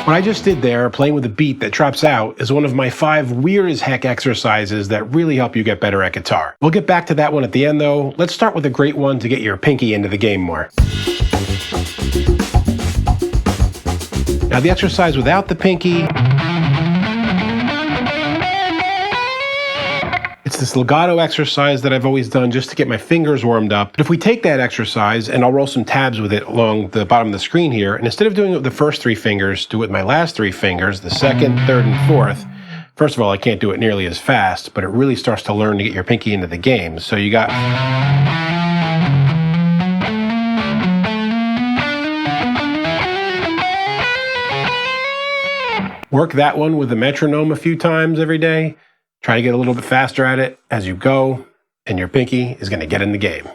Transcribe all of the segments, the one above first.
What I just did there, playing with a beat that drops out, is one of my 5 weird as heck exercises that really help you get better at guitar. We'll get back to that one at the end though. Let's start with a great one to get your pinky into the game more. Now the exercise without the pinky, it's this legato exercise that I've always done just to get my fingers warmed up. But if we take that exercise, and I'll roll some tabs with it along the bottom of the screen here, and instead of doing it with the first 3 fingers, do it with my last 3 fingers, the second, third, and fourth. First of all, I can't do it nearly as fast, but it really starts to learn to get your pinky into the game. So you got... Work that one with the metronome a few times every day. Try to get a little bit faster at it as you go, and your pinky is going to get in the game.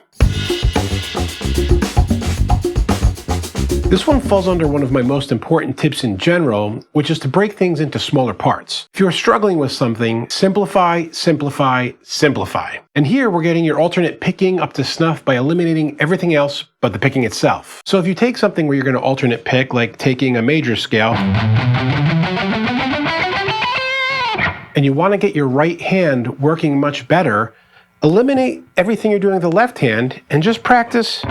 This one falls under one of my most important tips in general, which is to break things into smaller parts. If you're struggling with something, simplify, simplify, simplify. And here we're getting your alternate picking up to snuff by eliminating everything else but the picking itself. So if you take something where you're going to alternate pick, like taking a major scale, and you want to get your right hand working much better, eliminate everything you're doing with the left hand and just practice.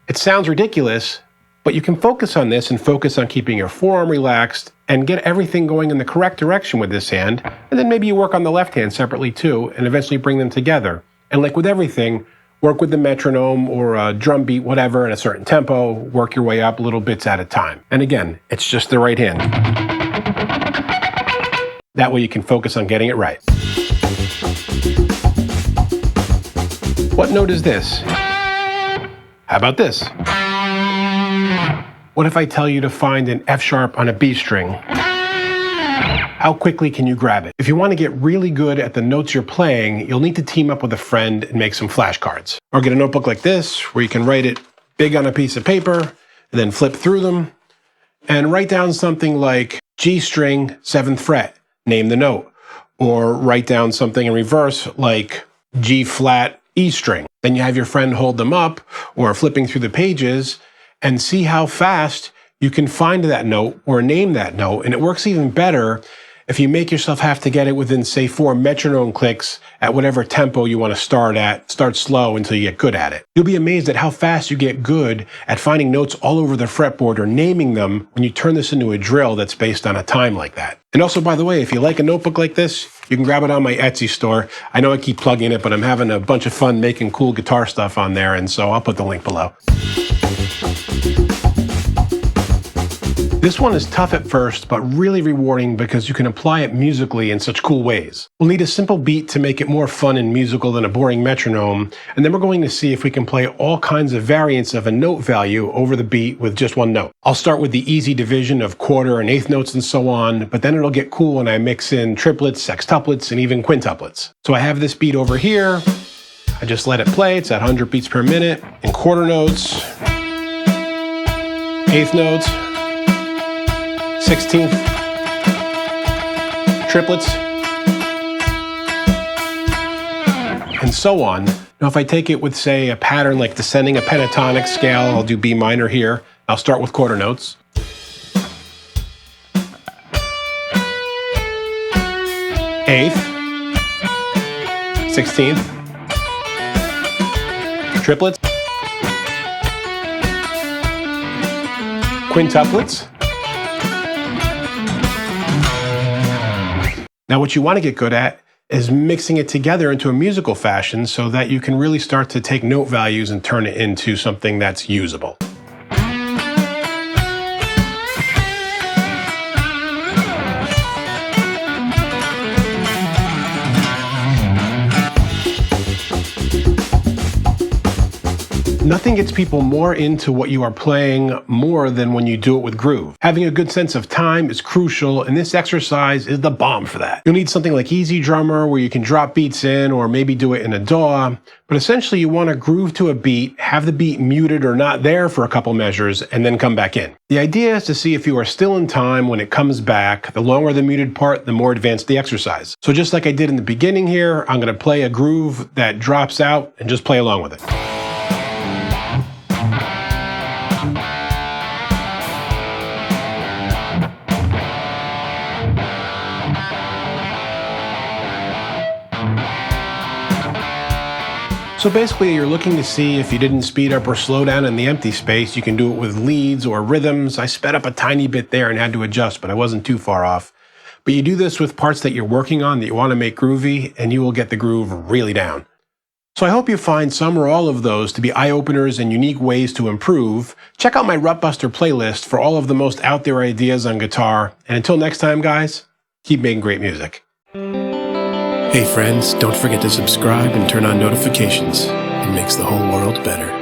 It sounds ridiculous, but you can focus on this and focus on keeping your forearm relaxed and get everything going in the correct direction with this hand. And then maybe you work on the left hand separately too and eventually bring them together. And like with everything, work with the metronome or a drum beat, whatever, in a certain tempo, work your way up little bits at a time. And again, it's just the right hand. That way you can focus on getting it right. What note is this? How about this? What if I tell you to find an F sharp on a B string? How quickly can you grab it? If you want to get really good at the notes you're playing, you'll need to team up with a friend and make some flashcards. Or get a notebook like this, where you can write it big on a piece of paper, and then flip through them, and write down something like G string, 7th fret, name the note. Or write down something in reverse like G flat, E string. Then you have your friend hold them up, or flipping through the pages, and see how fast you can find that note or name that note. And it works even better if you make yourself have to get it within, say, 4 metronome clicks at whatever tempo you want to start at. Start slow until you get good at it. You'll be amazed at how fast you get good at finding notes all over the fretboard or naming them when you turn this into a drill that's based on a time like that. And also, by the way, if you like a notebook like this, you can grab it on my Etsy store. I know I keep plugging it, but I'm having a bunch of fun making cool guitar stuff on there, and so I'll put the link below. This one is tough at first, but really rewarding because you can apply it musically in such cool ways. We'll need a simple beat to make it more fun and musical than a boring metronome, and then we're going to see if we can play all kinds of variants of a note value over the beat with just one note. I'll start with the easy division of quarter and eighth notes and so on, but then it'll get cool when I mix in triplets, sextuplets, and even quintuplets. So I have this beat over here. I just let it play. It's at 100 beats per minute in quarter notes, eighth notes, 16th, triplets, and so on. Now if I take it with, say, a pattern like descending a pentatonic scale, I'll do B minor here. I'll start with quarter notes. Eighth, 16th, triplets, quintuplets. Now what you want to get good at is mixing it together into a musical fashion so that you can really start to take note values and turn it into something that's usable. Nothing gets people more into what you are playing more than when you do it with groove. Having a good sense of time is crucial, and this exercise is the bomb for that. You'll need something like Easy Drummer where you can drop beats in or maybe do it in a DAW, but essentially you want to groove to a beat, have the beat muted or not there for a couple measures, and then come back in. The idea is to see if you are still in time when it comes back. The longer the muted part, the more advanced the exercise. So just like I did in the beginning here, I'm going to play a groove that drops out and just play along with it. So basically, you're looking to see if you didn't speed up or slow down in the empty space. You can do it with leads or rhythms. I sped up a tiny bit there and had to adjust, but I wasn't too far off. But you do this with parts that you're working on that you want to make groovy, and you will get the groove really down. So I hope you find some or all of those to be eye-openers and unique ways to improve. Check out my Rutbuster playlist for all of the most out-there ideas on guitar. And until next time, guys, keep making great music. Hey friends, don't forget to subscribe and turn on notifications. It makes the whole world better.